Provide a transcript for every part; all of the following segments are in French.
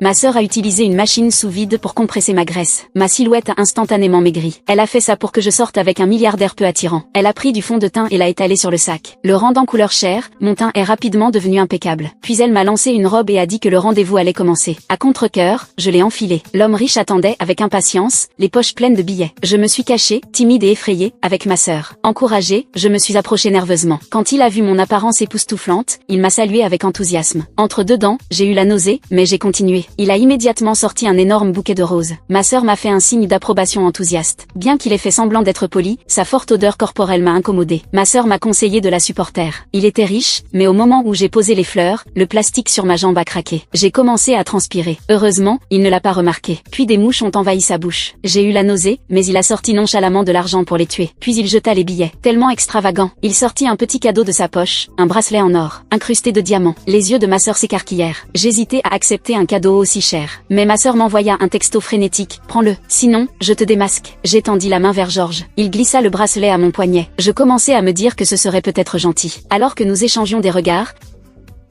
Ma sœur a utilisé une machine sous vide pour compresser ma graisse. Ma silhouette a instantanément maigri. Elle a fait ça pour que je sorte avec un milliardaire peu attirant. Elle a pris du fond de teint et l'a étalé sur le sac. Le rendant couleur chair, mon teint est rapidement devenu impeccable. Puis elle m'a lancé une robe et a dit que le rendez-vous allait commencer. À contre-cœur, je l'ai enfilé. L'homme riche attendait avec impatience, les poches pleines de billets. Je me suis cachée, timide et effrayée, avec ma sœur. Encouragée, je me suis approchée nerveusement. Quand il a vu mon apparence époustouflante, il m'a salué avec enthousiasme. Entre deux dents, j'ai eu la nausée, mais j'ai continué. Il a immédiatement sorti un énorme bouquet de roses. Ma sœur m'a fait un signe d'approbation enthousiaste. Bien qu'il ait fait semblant d'être poli, sa forte odeur corporelle m'a incommodée. Ma sœur m'a conseillé de la supporter. Il était riche, mais au moment où j'ai posé les fleurs, le plastique sur ma jambe a craqué. J'ai commencé à transpirer. Heureusement, il ne l'a pas remarqué. Puis des mouches ont envahi sa bouche. J'ai eu la nausée, mais il a sorti nonchalamment de l'argent pour les tuer. Puis il jeta les billets. Tellement extravagant. Il sortit un petit cadeau de sa poche, un bracelet en or, incrusté de diamants. Les yeux de ma sœur s'écarquillèrent. J'hésitais à accepter un cadeau aussi cher. Mais ma sœur m'envoya un texto frénétique. Prends-le, sinon, je te démasque. J'étendis la main vers Georges. Il glissa le bracelet à mon poignet. Je commençais à me dire que ce serait peut-être gentil. Alors que nous échangions des regards,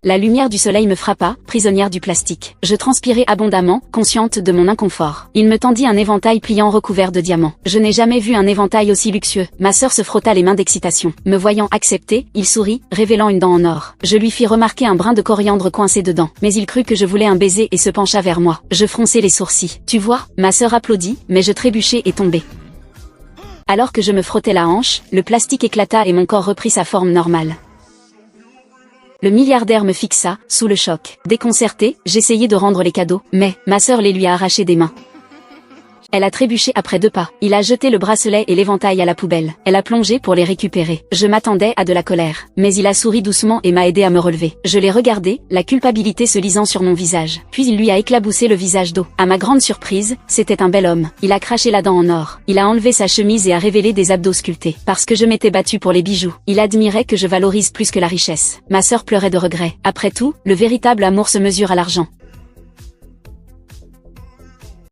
la lumière du soleil me frappa, prisonnière du plastique. Je transpirais abondamment, consciente de mon inconfort. Il me tendit un éventail pliant recouvert de diamants. Je n'ai jamais vu un éventail aussi luxueux. Ma sœur se frotta les mains d'excitation. Me voyant accepter, il sourit, révélant une dent en or. Je lui fis remarquer un brin de coriandre coincé dedans. Mais il crut que je voulais un baiser et se pencha vers moi. Je fronçai les sourcils. Tu vois, ma sœur applaudit, mais je trébuchai et tombai. Alors que je me frottais la hanche, le plastique éclata et mon corps reprit sa forme normale. Le milliardaire me fixa, sous le choc. Déconcerté, j'essayais de rendre les cadeaux, mais ma sœur les lui a arrachés des mains. Elle a trébuché après 2 pas. Il a jeté le bracelet et l'éventail à la poubelle. Elle a plongé pour les récupérer. Je m'attendais à de la colère. Mais il a souri doucement et m'a aidé à me relever. Je l'ai regardé, la culpabilité se lisant sur mon visage. Puis il lui a éclaboussé le visage d'eau. À ma grande surprise, c'était un bel homme. Il a craché la dent en or. Il a enlevé sa chemise et a révélé des abdos sculptés. Parce que je m'étais battue pour les bijoux. Il admirait que je valorise plus que la richesse. Ma sœur pleurait de regret. Après tout, le véritable amour se mesure à l'argent.